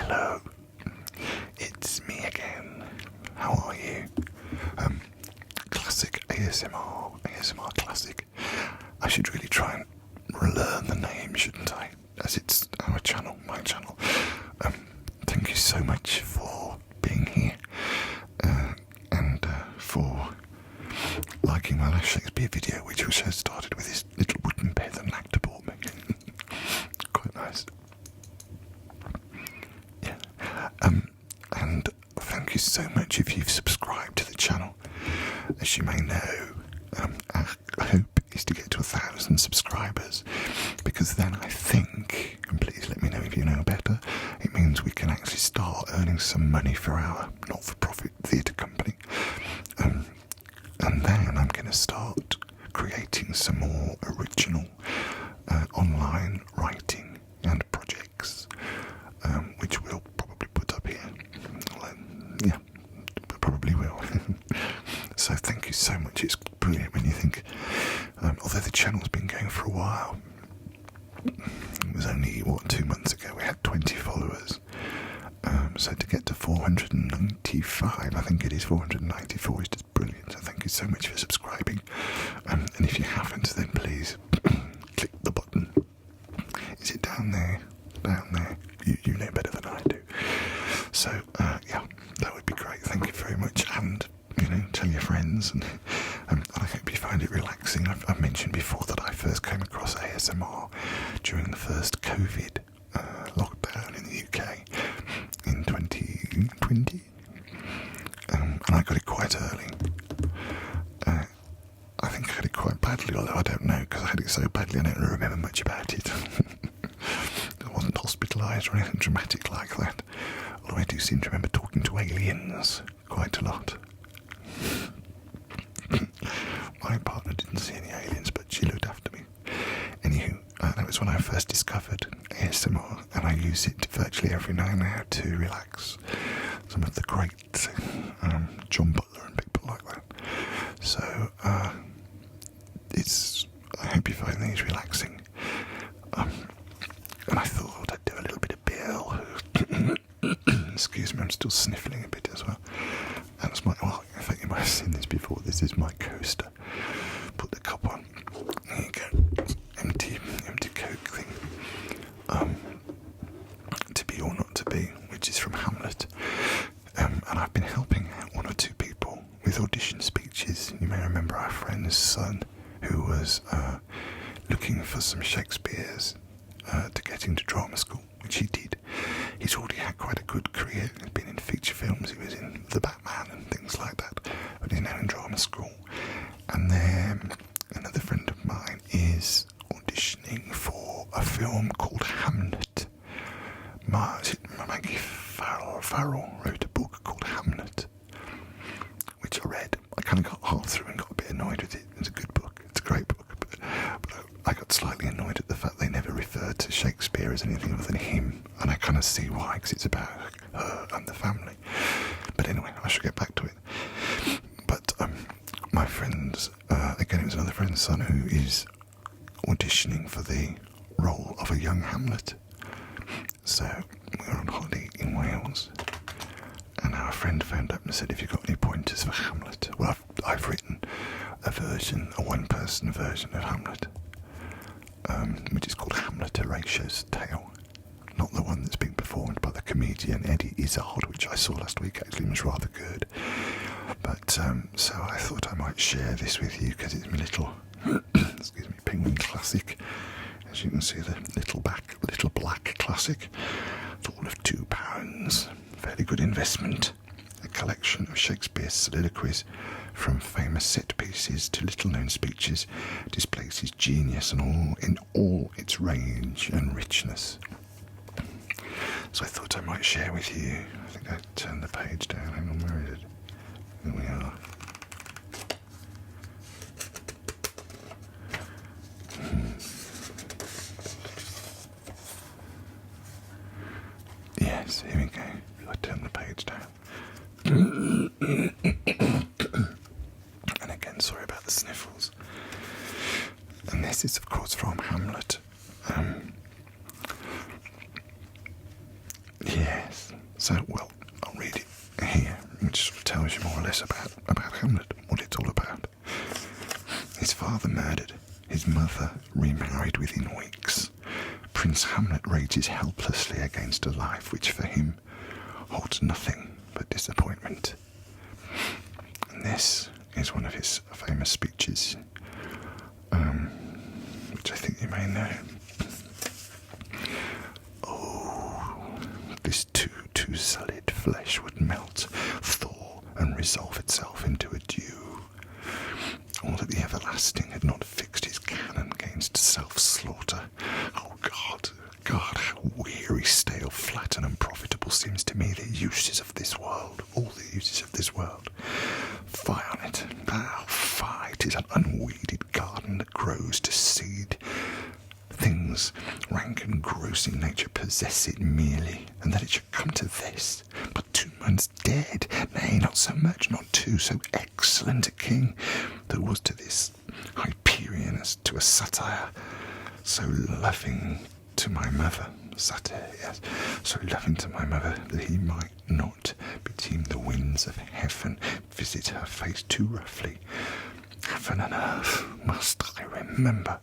Hello, it's me again. How are you? Classic ASMR classic. I should really try and relearn the name, shouldn't I? As it's our channel, my channel. Thank you so much for being here and for liking my last Shakespeare video, which also started with this little wooden bed that an actor bought me. Quite nice. Yeah. And thank you so much if you've subscribed to the channel. As you may know, our hope is to get to 1,000 subscribers, because then I think, and please let me know if you know better, it means we can actually start earning some money for our not-for-profit theatre company. And then I'm going to start creating some more original online writing and projects, which we'll probably put up here. Yeah, probably will. So thank you so much. It's brilliant when you think, although the channel's been going for a while, it was only, 2 months ago we had 20 followers. So to get to 495, I think it is 494, is just brilliant. So thank you so much for subscribing. And if you haven't, then please click the button. Is it down there? Down there. You know better than I do. So yeah, that would be great. Thank you very much. And tell your friends. And I hope you find it relaxing. I've mentioned before that I first came across ASMR during the first COVID lockdown in the UK in 2020, and I got it quite early. I think I had it quite badly, although I don't know, because I had it so badly I don't remember much about it. I wasn't hospitalised or anything dramatic like that, although I do seem to remember talking to aliens quite a lot. My partner didn't see any aliens, but she looked after me. Anywho, that was when I first discovered ASMR, and I use it virtually every now and now to relax. Some of the great John Butler and people like that. So I hope you find these relaxing. And I thought I'd do a little bit of Bill. Excuse me, I'm still sniffling a bit as well. That's in fact you might have seen this before. This is my coaster. Put the cup on. There you go. Empty Coke thing. To be or not to be, which is from Hamlet. And I've been helping out 1 or 2 people with audition speeches. You may remember our friend's son, who was looking for some Shakespeare's to get into drama school, which he did. He's already had quite a good career. He's been in feature films. He was in The Batman and things like that. But he's now in drama school. And then another friend of mine is auditioning for a film called Hamlet. Maggie Farrell wrote a book called Hamlet, which I read. I kind of got half through and got a bit annoyed with it. It's a good book. It's a great book. But I got slightly annoyed at the fact they never referred to Shakespeare as anything other than him. And I kind of see why, because it's about her and the family. But anyway, I should get back to it. But my friend's, again, it was another friend's son who is auditioning for the role of a young Hamlet. So we were on holiday in Wales, and our friend phoned up and said, "Have you got any pointers for Hamlet?" Well, I've written a one-person version of Hamlet, which is called Hamlet, Horatio's Tale. Not the one that's being performed by the comedian Eddie Izzard, which I saw last week, actually, was rather good. But, so I thought I might share this with you, because it's my little, excuse me, Penguin classic. As you can see, the little black classic. It's all of £2. Fairly good investment. A collection of Shakespeare's soliloquies, from famous set pieces to little-known speeches, displays his genius and in all its range and richness. So I thought I might share with you. I think I turned the page down. Hang on, where is it? Here we are. Yes, here we go. I turned the page down. And again, sorry about the sniffles. And this is, of course, from Hamlet. Yes. So, well, I'll read it here, which sort of tells you more or less about Hamlet, what it's all about. His father murdered. His mother remarried within weeks. Prince Hamlet rages helplessly against a life which for him holds nothing but disappointment. And this is one of his famous speeches, which I think you may know. Oh, this too solid flesh would melt, thaw, and resolve itself into a dew. All that the everlasting had not fixed his cannon against self-slaughter. Oh God, how weary, stale, flat, and unprofitable seems to me the uses of this world, all the uses of this world. Fie on it, fie, 'tis an unweeded garden that grows to seed. Things rank and gross in nature possess it merely, and that it should come to this, but 2 months dead, nay, not so much, not 2, so excellent a king, that was to this Hyperion as to a satyr, so loving to my mother, satyr, yes, so loving to my mother, that he might not beteem the winds of heaven visit her face too roughly. Heaven and earth, must I remember?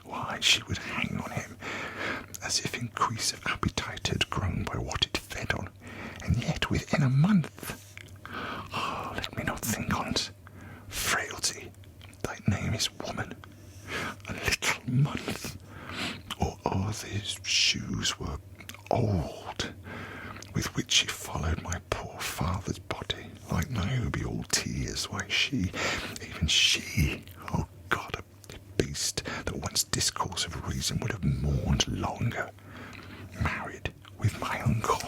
Why, she would hang on him, as if increase of appetite had grown by what it fed on, and yet within a month. Oh, let me not think on't. Frailty, thy name is woman. A little month, or these shoes were old, with which she followed my poor father's body, like Niobe, all tears. Why, she, even she, oh God, a beast that once discourse of reason would have mourned longer, married with my uncle.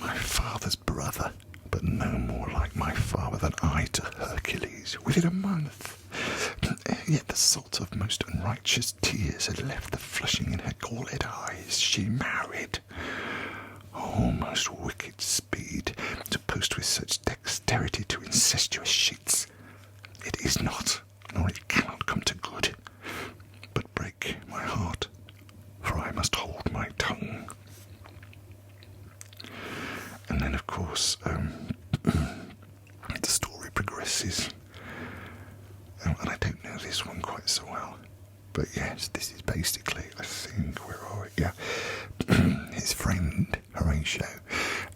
My father's brother, but no more like my father than I to Hercules, within a month. Yet the salt of most unrighteous tears had left the flushing in her galled eyes. She married. Oh, most wicked speed, to post with such dexterity to incestuous sheets. It is not, nor it cannot come to good, but break my heart, for I must hold my tongue. And then, of course, the story progresses. And I don't know this one quite so well. But yes, this is basically, I think, where are we? Yeah. His friend, Horatio,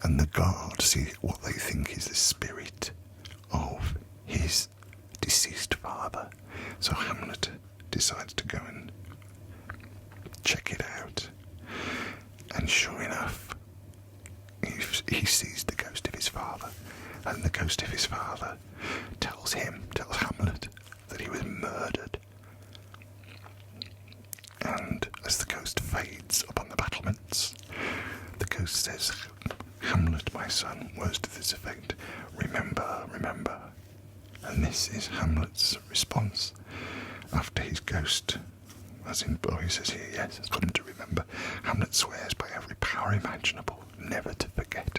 and the guard see what they think is the spirit of his deceased father. So Hamlet decides to go and check it out. And sure enough, he sees the ghost of his father. And the ghost of his father tells Hamlet, that he was murdered. And as the ghost fades upon the battlements, the ghost says, Hamlet, my son, words to this effect, remember, remember. And this is Hamlet's response after his ghost, as in, he says here, yes, it's got him to remember. Hamlet swears by every power imaginable never to forget.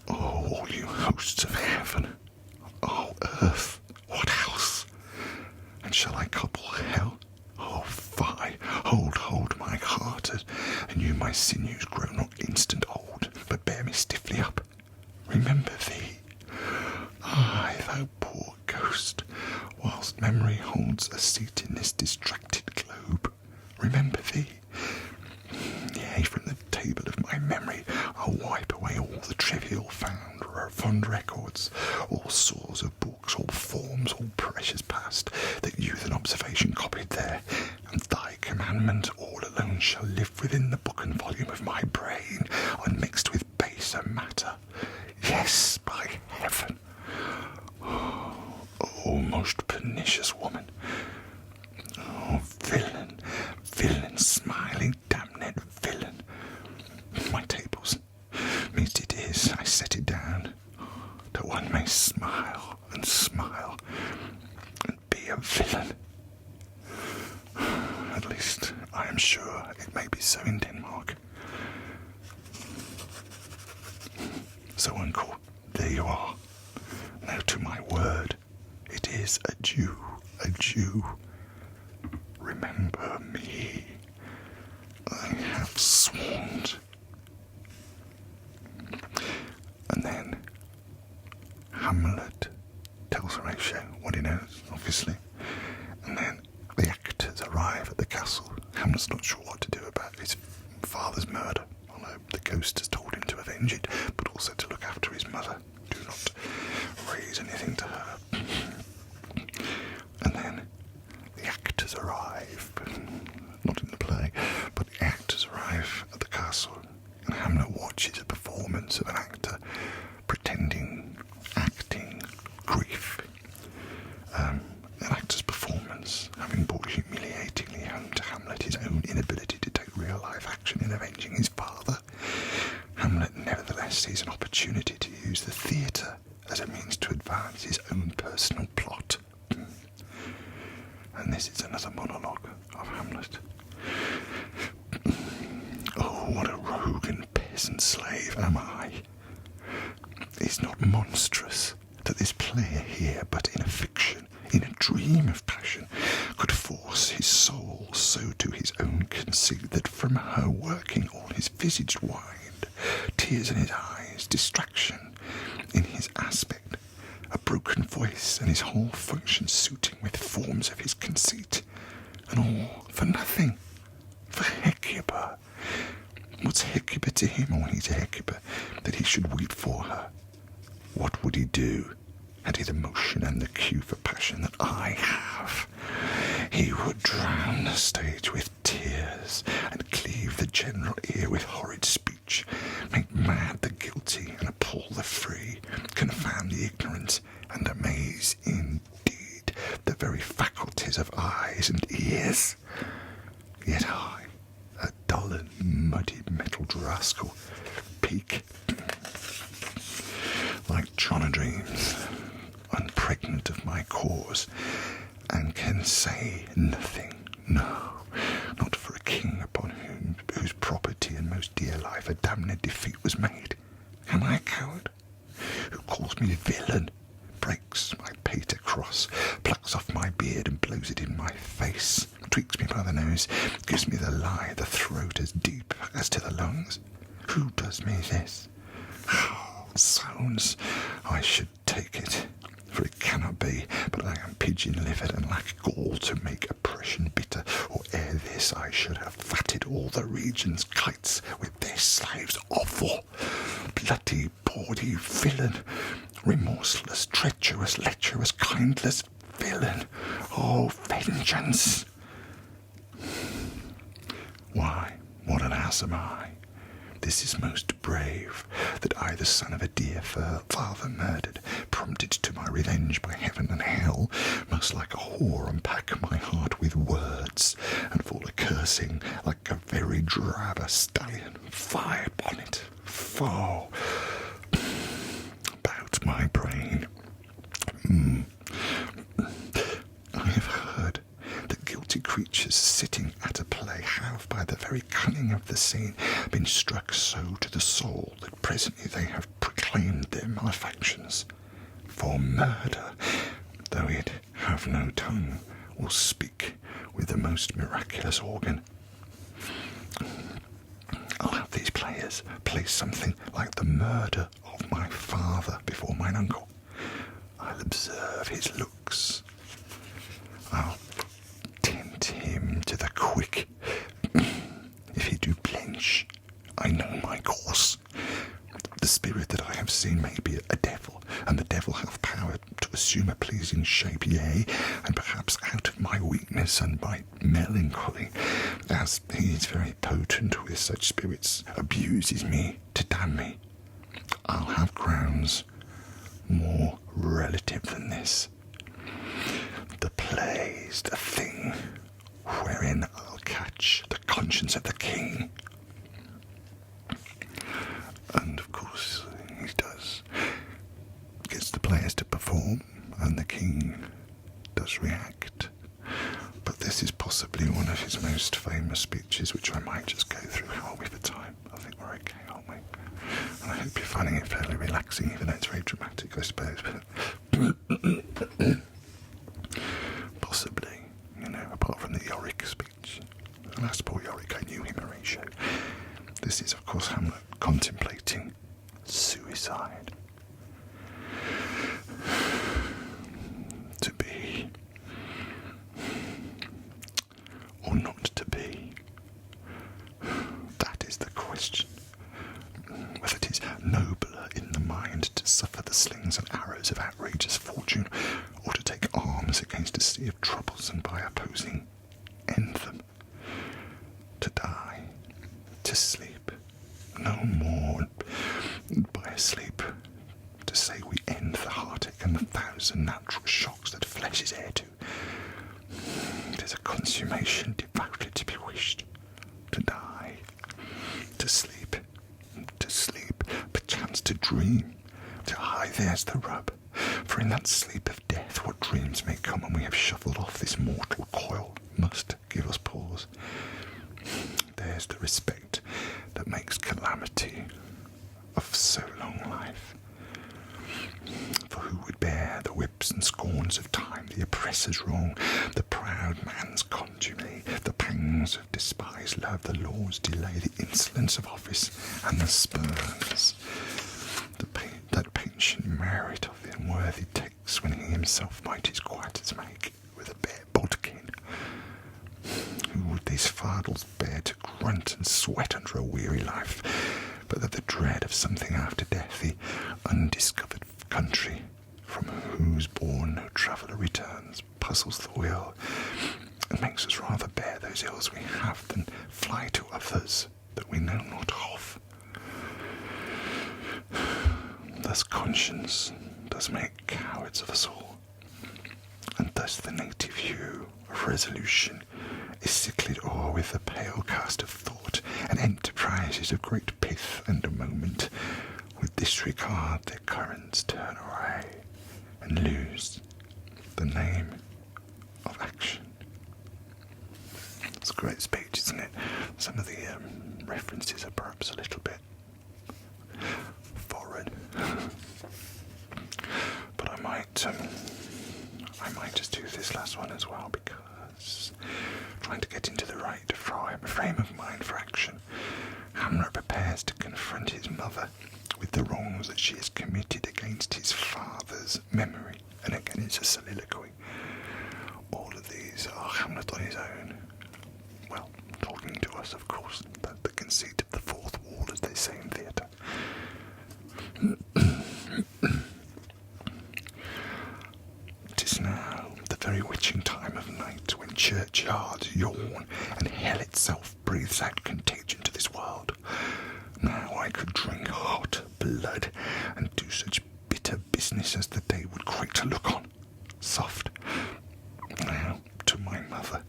Oh, all you hosts of heaven, oh, earth, what else? And shall I couple hell? Oh, fie, hold my heart, and you my sinews grow not instant old, but bear me stiffly up. Remember thee. Ay, thou poor ghost, whilst memory holds a seat in this distracted globe, remember thee. Yea, from the table of my memory I'll wipe away all the trivial fond records, all sores of books, all forms, all precious past, that youth and observation copied there, and thy commandment all alone shall live within the book and volume of my brain, unmixed with baser matter. Yes, by heaven. Oh, most pernicious woman. Oh, villain, smiling, damned villain. My tables, meet it is, I set it down, that one may smile, and be a villain. At least, I am sure it may be so in Denmark. So, uncle, there you are. Now, to my word, it is a Jew. Remember. remember me. I have sworn. And then Hamlet tells Horatio what he knows, obviously. And then the actors arrive at the castle. Hamlet's not sure what to do about his father's murder, although the ghost has told him to avenge it, but also to look after his mother. Do not raise anything to her. And then the actors arrive, not in the play, but the actors arrive at the castle, and Hamlet watches a performance of an actor acting grief. An actor's performance, having brought humiliatingly home to Hamlet his own inability to take real-life action in avenging his father, Hamlet nevertheless sees an opportunity to use the theatre as a means to advance his own personal plot. And this is another monologue of Hamlet. Oh, what a rogue and peasant slave am I! It's not monstrous that this player here, but in a fiction, in a dream of passion, could force his soul so to his own conceit that from her working all his visage wide, tears in his eyes, distraction in his aspect, a broken voice and his whole function suiting with forms of his conceit, and all for nothing, for Hecuba. What's Hecuba to him, or he to Hecuba, that he should weep for her? What would he do had he the motion and the cue for passion that I have? He would drown the stage with tears, and cleave the general ear with horrid speech, make mad the guilty, and appall the free, confound the ignorant, and amaze indeed the very faculties of eyes and ears. Yet I, a dull and muddy metalled rascal, peak like John o' Dreams, unpregnant of my cause, and can say nothing, no, not for a king upon whose property and most dear life a damned defeat was made. Am I a coward? Who calls me villain, breaks my pater cross, plucks off my beard and blows it in my face, tweaks me by the nose, gives me the lie, the throat as deep as to the lungs? Who does me this? Sounds, I should take it, for it cannot be, but I am pigeon-livered and lack gall to make oppression bitter, or ere this I should have fatted all the region's kites with their slaves offal. Bloody, bawdy villain, remorseless, treacherous, lecherous, kindless villain, oh, vengeance! Why, what an ass am I! This is most brave, that I, the son of a dear father murdered, prompted to my revenge by heaven and hell, must like a whore unpack my heart with words, and fall a-cursing like a very drab stallion. Fie upon it, foe! About my brain. I have heard that guilty creatures sitting at a play have, by the very cunning of the scene, been struck so to the soul that presently they have proclaimed their malefactions. For murder, though it have no tongue, will speak with the most miraculous organ. I'll have these players play something like the murder of my father before mine uncle. I'll observe his looks. I'll tempt him to the quick. If he do blench, I know my course. The spirit that I have seen may be a devil, and the devil hath power to assume a pleasing shape, yea, and perhaps out of my weakness and my melancholy, as he is very potent with such spirits, abuses me to damn me. I'll have grounds more relative than this. The play's the thing wherein I'll catch the conscience of the king. And of course he does. Gets the players to perform, and the king does react. But this is possibly one of his most famous speeches, which I might just go through. How are we for time? I think we're okay, aren't we? And I hope you're finding it fairly relaxing, even though it's very dramatic, I suppose. But possibly, apart from the Yorick suffer the slings and arrows of outrageous fortune, or to take arms against a sea of troubles and by opposing end them. To die, to sleep, no more, and by sleep, to say we end the heartache and the thousand natural shocks that flesh is heir to. It is a consummation devoutly to be wished. To die, to sleep, perchance to dream. Aye, there's the rub. For in that sleep of death, what dreams may come when we have shuffled off this mortal coil must give us pause. There's the respect that makes calamity of so long life. For who would bear the whips and scorns of time, the oppressor's wrong, the proud man's contumely, the pangs of despised love, the law's delay, the insolence of office, and the spurns that patient merit of the unworthy takes when he himself might his quietest make with a bare bodkin? Who would these fardels bear to grunt and sweat under a weary life, but that the dread of something after death, the undiscovered country from whose bourne no traveller returns, puzzles the will, and makes us rather bear those ills we have than fly to others that we know not of. Thus conscience does make cowards of us all, and thus the native hue of resolution is sicklied o'er with the pale cast of thought, and enterprises of great pith and a moment with disregard their currents turn away, and lose the name of action. It's a great speech, isn't it? Some of the references are perhaps a little bit foreign, but I might just do this last one as well, because trying to get into the right frame of mind for action, Hamlet prepares to confront his mother with the wrongs that she has committed against his father's memory. And again, it's a soliloquy. All of these are Hamlet on his own. Well, talking to us, of course, the conceit of the fourth wall, as they say in theatre. "'Tis now the very witching time of night, when churchyards yawn and hell itself breathes out contagion to this world. Now I could drink hot blood and do such bitter business as the day would crave to look on. Soft, now to my mother.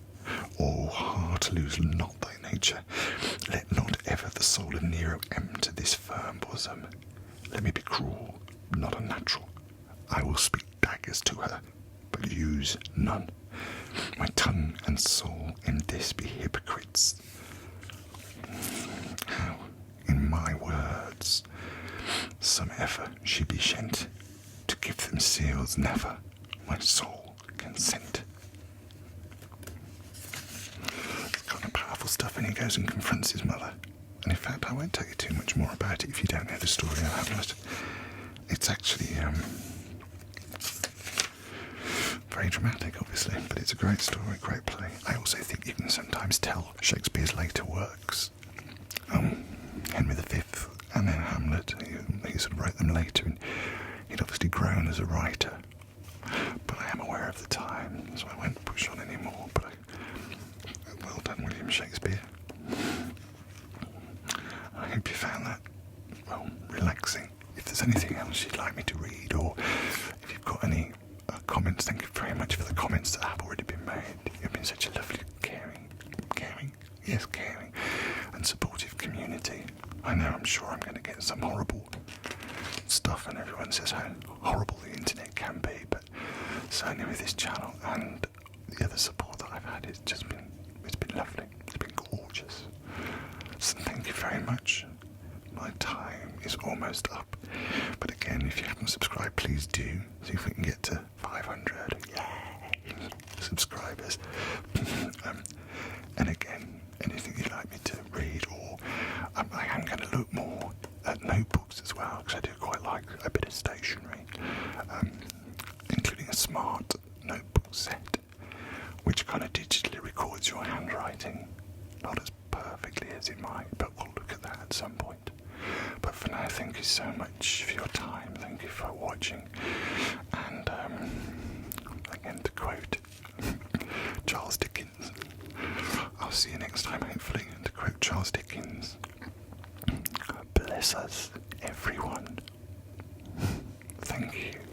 O heart, lose not thy nature. Let not ever the soul of Nero enter this firm bosom. Let me be cruel, not unnatural. I will speak daggers to her, but use none. My tongue and soul in this be hypocrites. How in my words some ever she be shent, to give them seals never my soul consent." It's kind of powerful stuff, and he goes and confronts his mother. And in fact, I won't tell you too much more about it if you don't know the story of Hamlet. It's actually very dramatic, obviously, but it's a great story, great play. I also think you can sometimes tell Shakespeare's later works, Henry V and then Hamlet, he sort of wrote them later, and he'd obviously grown as a writer. But I am aware of the time, so I won't push on anymore. But well done, William Shakespeare. I hope you found that, well, relaxing. If there's anything else you'd like me to read, or if you've got any comments, thank you very much for the comments that have already been made. You've been such a lovely, caring, and supportive community. I know, I'm sure I'm going to get some horrible stuff, and everyone says how horrible the internet can be, but certainly with this channel and the other support that I've had, it's been lovely. It's been gorgeous. So thank you very much. My time is almost up, but again, if you haven't subscribed, please do. See if we can get to 500 subscribers. And again, anything you'd like me to read, or I am going to look more at notebooks as well, because I do quite like a bit of stationery, including a smart notebook set, which kind of digitally records your handwriting. Not as perfectly as it might, but we'll look at that at some point. But for now. Thank you so much for your time. Thank you for watching. And again, to quote Charles Dickens, I'll see you next time, hopefully. And to quote Charles Dickens, bless us, everyone. Thank you.